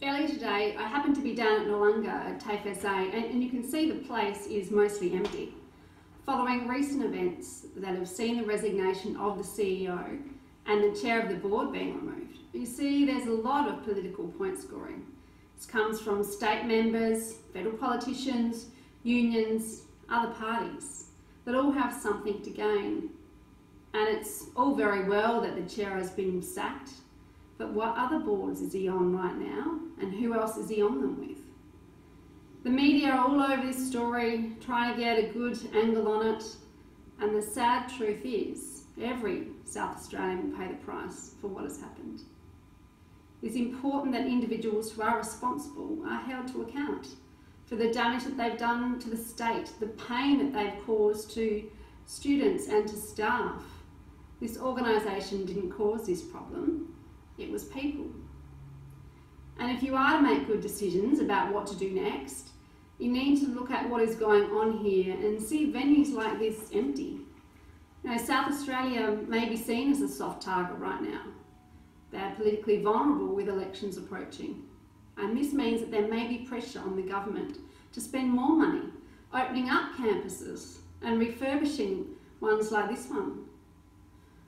Earlier today, I happened to be down at Noongar at TAFE SA, and you can see the place is mostly empty, following recent events that have seen the resignation of the CEO and the chair of the board being removed. You see, there's a lot of political point scoring. This comes from state members, federal politicians, unions, other parties that all have something to gain. And it's all very well that the chair has been sacked, but what other boards is he on right now, and who else is he on them with? The media are all over this story, trying to get a good angle on it, and the sad truth is, every South Australian will pay the price for what has happened. It's important that individuals who are responsible are held to account for the damage that they've done to the state, the pain that they've caused to students and to staff. This organisation didn't cause this problem, it was people. And if you are to make good decisions about what to do next, you need to look at what is going on here and see venues like this empty. You know, South Australia may be seen as a soft target right now. They're politically vulnerable with elections approaching. And this means that there may be pressure on the government to spend more money opening up campuses and refurbishing ones like this one.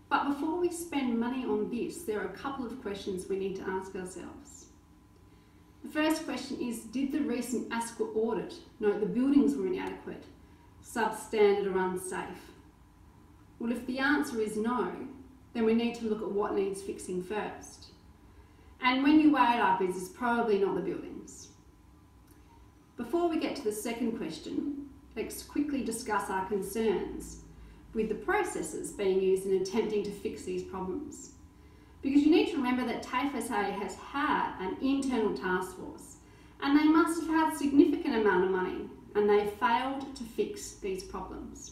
But before we spend money on this, there are a couple of questions we need to ask ourselves. The first question is, did the recent ASQA audit note the buildings were inadequate, substandard or unsafe? Well, if the answer is no, then we need to look at what needs fixing first. And when you weigh it up, it's probably not the buildings. Before we get to the second question, let's quickly discuss our concerns with the processes being used in attempting to fix these problems. Because you need to remember that TAFE SA has had an internal task force, and they must have had a significant amount of money, and they failed to fix these problems.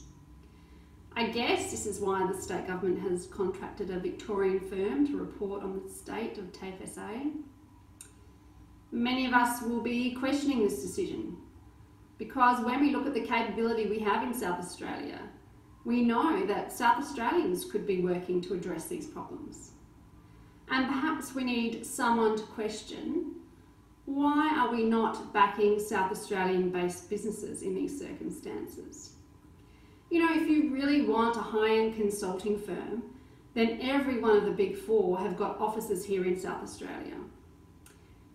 I guess this is why the state government has contracted a Victorian firm to report on the state of TAFE SA. Many of us will be questioning this decision, because when we look at the capability we have in South Australia, we know that South Australians could be working to address these problems. And perhaps we need someone to question, why are we not backing South Australian-based businesses in these circumstances? You know, if you really want a high-end consulting firm, then every one of the big four have got offices here in South Australia.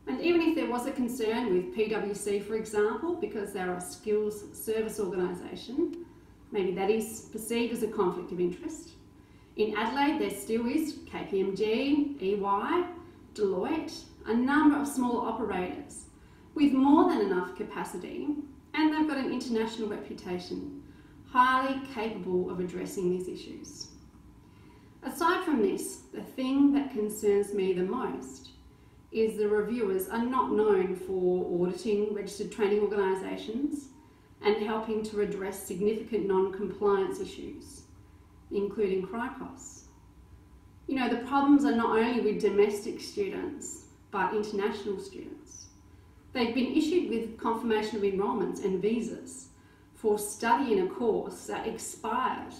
And even if there was a concern with PwC, for example, because they're a skills service organisation, maybe that is perceived as a conflict of interest. In Adelaide, there still is KPMG, EY, Deloitte, a number of small operators with more than enough capacity, and they've got an international reputation, highly capable of addressing these issues. Aside from this, the thing that concerns me the most is the reviewers are not known for auditing registered training organisations and helping to address significant non-compliance issues, including CRICOS. You know, the problems are not only with domestic students, but international students. They've been issued with confirmation of enrolments and visas for study in a course that expired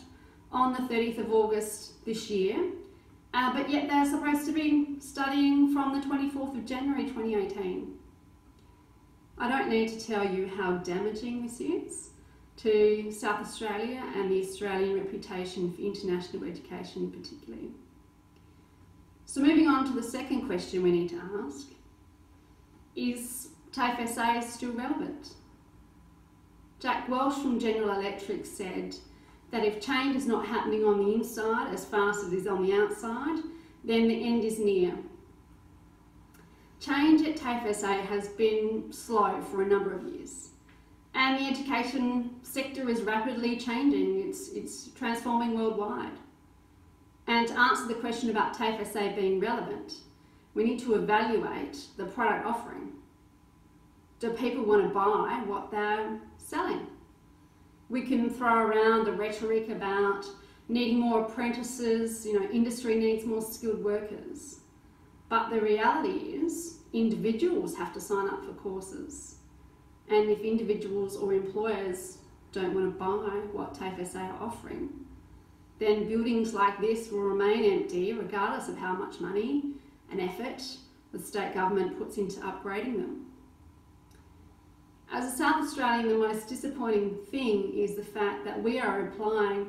on the 30th of August this year, but yet they're supposed to be studying from the 24th of January 2018. I don't need to tell you how damaging this is to South Australia and the Australian reputation for international education particularly. So moving on to the second question we need to ask, is TAFE SA still relevant? Jack Welsh from General Electric said that if change is not happening on the inside as fast as it is on the outside, then the end is near. Change at TAFE SA has been slow for a number of years, and the education sector is rapidly changing. It's transforming worldwide. And to answer the question about TAFE SA being relevant, we need to evaluate the product offering. Do people want to buy what they're selling? We can throw around the rhetoric about needing more apprentices, you know, industry needs more skilled workers. But the reality is, individuals have to sign up for courses. And if individuals or employers don't want to buy what TAFE SA are offering, then buildings like this will remain empty regardless of how much money and effort the state government puts into upgrading them. As a South Australian, the most disappointing thing is the fact that we are applying,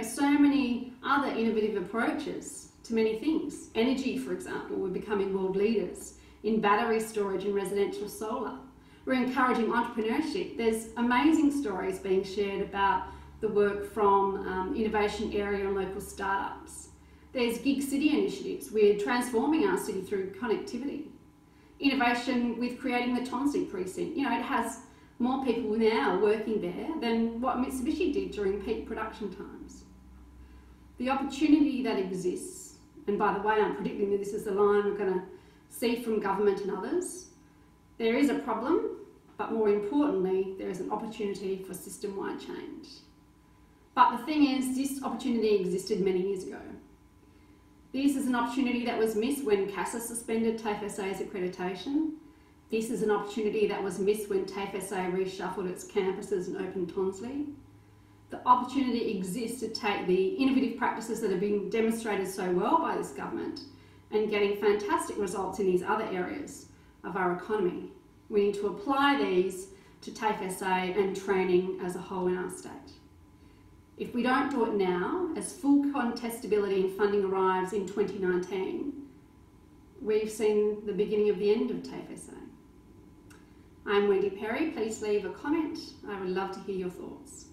so many other innovative approaches to many things. Energy, for example, we're becoming world leaders in battery storage and residential solar. We're encouraging entrepreneurship. There's amazing stories being shared about the work from innovation area and local startups. There's gig city initiatives. We're transforming our city through connectivity. Innovation with creating the Tonsley precinct. It has more people now working there than what Mitsubishi did during peak production times. The opportunity that exists, and by the way, I'm predicting that this is the line we're going to see from government and others. There is a problem, but more importantly, there is an opportunity for system-wide change. But the thing is, this opportunity existed many years ago. This is an opportunity that was missed when CASA suspended TAFE SA's accreditation. This is an opportunity that was missed when TAFE SA reshuffled its campuses and opened Tonsley. The opportunity exists to take the innovative practices that have been demonstrated so well by this government and getting fantastic results in these other areas of our economy. We need to apply these to TAFE SA and training as a whole in our state. If we don't do it now, as full contestability and funding arrives in 2019, we've seen the beginning of the end of TAFE SA. I'm Wendy Perry. Please leave a comment. I would love to hear your thoughts.